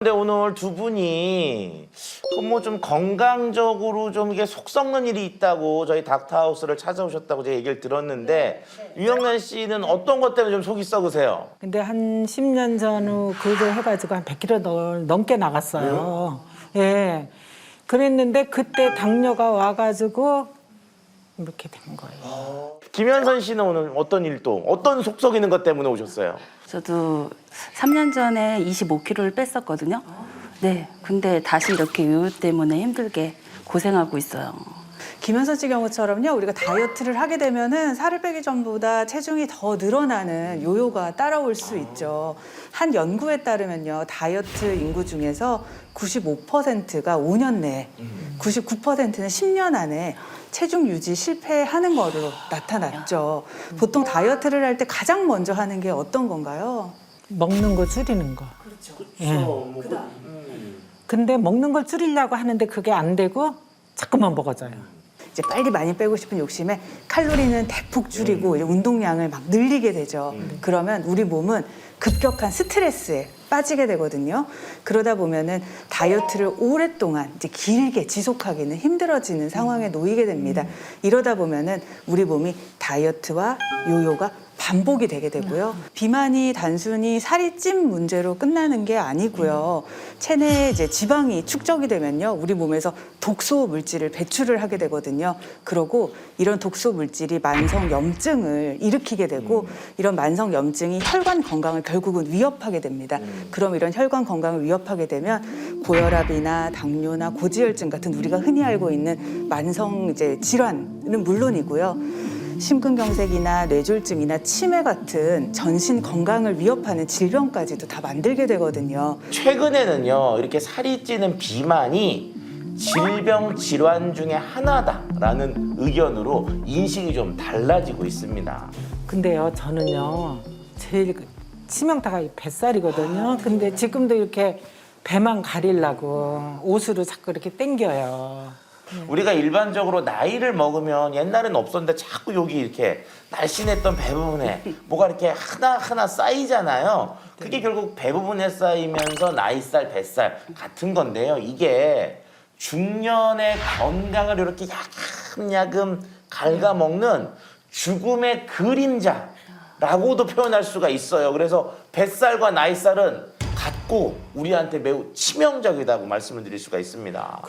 근데 오늘 두 분이 뭐 좀 건강적으로 좀 이게 속 썩는 일이 있다고 저희 닥터하우스를 찾아오셨다고 제가 얘기를 들었는데 유영란 씨는 어떤 것 때문에 좀 속이 썩으세요? 근데 한 10년 전후 그거 해가지고 한 100kg 넘게 나갔어요. 예. 그랬는데 그때 당뇨가 와가지고 이렇게 된 거예요. 김현선 씨는 오늘 어떤 일도 어떤 속 썩이는 것 때문에 오셨어요? 저도 3년 전에 25kg를 뺐었거든요. 네, 근데 다시 이렇게 요요 때문에 힘들게 고생하고 있어요. 김현선 씨 경우처럼요, 우리가 다이어트를 하게 되면은 살을 빼기 전보다 체중이 더 늘어나는 요요가 따라올 수 있죠. 한 연구에 따르면요, 다이어트 인구 중에서 95%가 5년 내에, 99%는 10년 안에 체중 유지 실패하는 거로 나타났죠. 보통 다이어트를 할 때 가장 먼저 하는 게 어떤 건가요? 먹는 거 줄이는 거. 근데 먹는 걸 줄이려고 하는데 그게 안 되고 자꾸만 먹어져요. 이제 빨리 많이 빼고 싶은 욕심에 칼로리는 대폭 줄이고 이제 운동량을 막 늘리게 되죠. 그러면 우리 몸은 급격한 스트레스에 빠지게 되거든요. 그러다 보면은 다이어트를 오랫동안 이제 길게 지속하기는 힘들어지는 상황에 놓이게 됩니다. 이러다 보면은 우리 몸이 다이어트와 요요가 반복이 되게 되고요. 비만이 단순히 살이 찐 문제로 끝나는 게 아니고요. 체내에 이제 지방이 축적이 되면요, 우리 몸에서 독소 물질을 배출을 하게 되거든요. 그러고 이런 독소 물질이 만성 염증을 일으키게 되고 이런 만성 염증이 혈관 건강을 결국은 위협하게 됩니다. 그럼 이런 혈관 건강을 위협하게 되면 고혈압이나 당뇨나 고지혈증 같은 우리가 흔히 알고 있는 만성 이제 질환은 물론이고요. 심근경색이나 뇌졸중이나 치매 같은 전신 건강을 위협하는 질병까지도 다 만들게 되거든요. 최근에는요 이렇게 살이 찌는 비만이 질병 질환 중에 하나다라는 의견으로 인식이 좀 달라지고 있습니다. 근데요, 저는요, 제일 치명타가 이 뱃살이거든요. 근데 지금도 이렇게 배만 가리려고 옷으로 자꾸 이렇게 당겨요. 우리가 일반적으로 나이를 먹으면 옛날에는 없었는데 자꾸 여기 이렇게 날씬했던 배 부분에 뭐가 이렇게 하나하나 쌓이잖아요. 그게 결국 배 부분에 쌓이면서 나이살, 뱃살 같은 건데요. 이게 중년의 건강을 이렇게 야금야금 갉아먹는 죽음의 그림자라고도 표현할 수가 있어요. 그래서 뱃살과 나이살은 같고 우리한테 매우 치명적이라고 말씀을 드릴 수가 있습니다.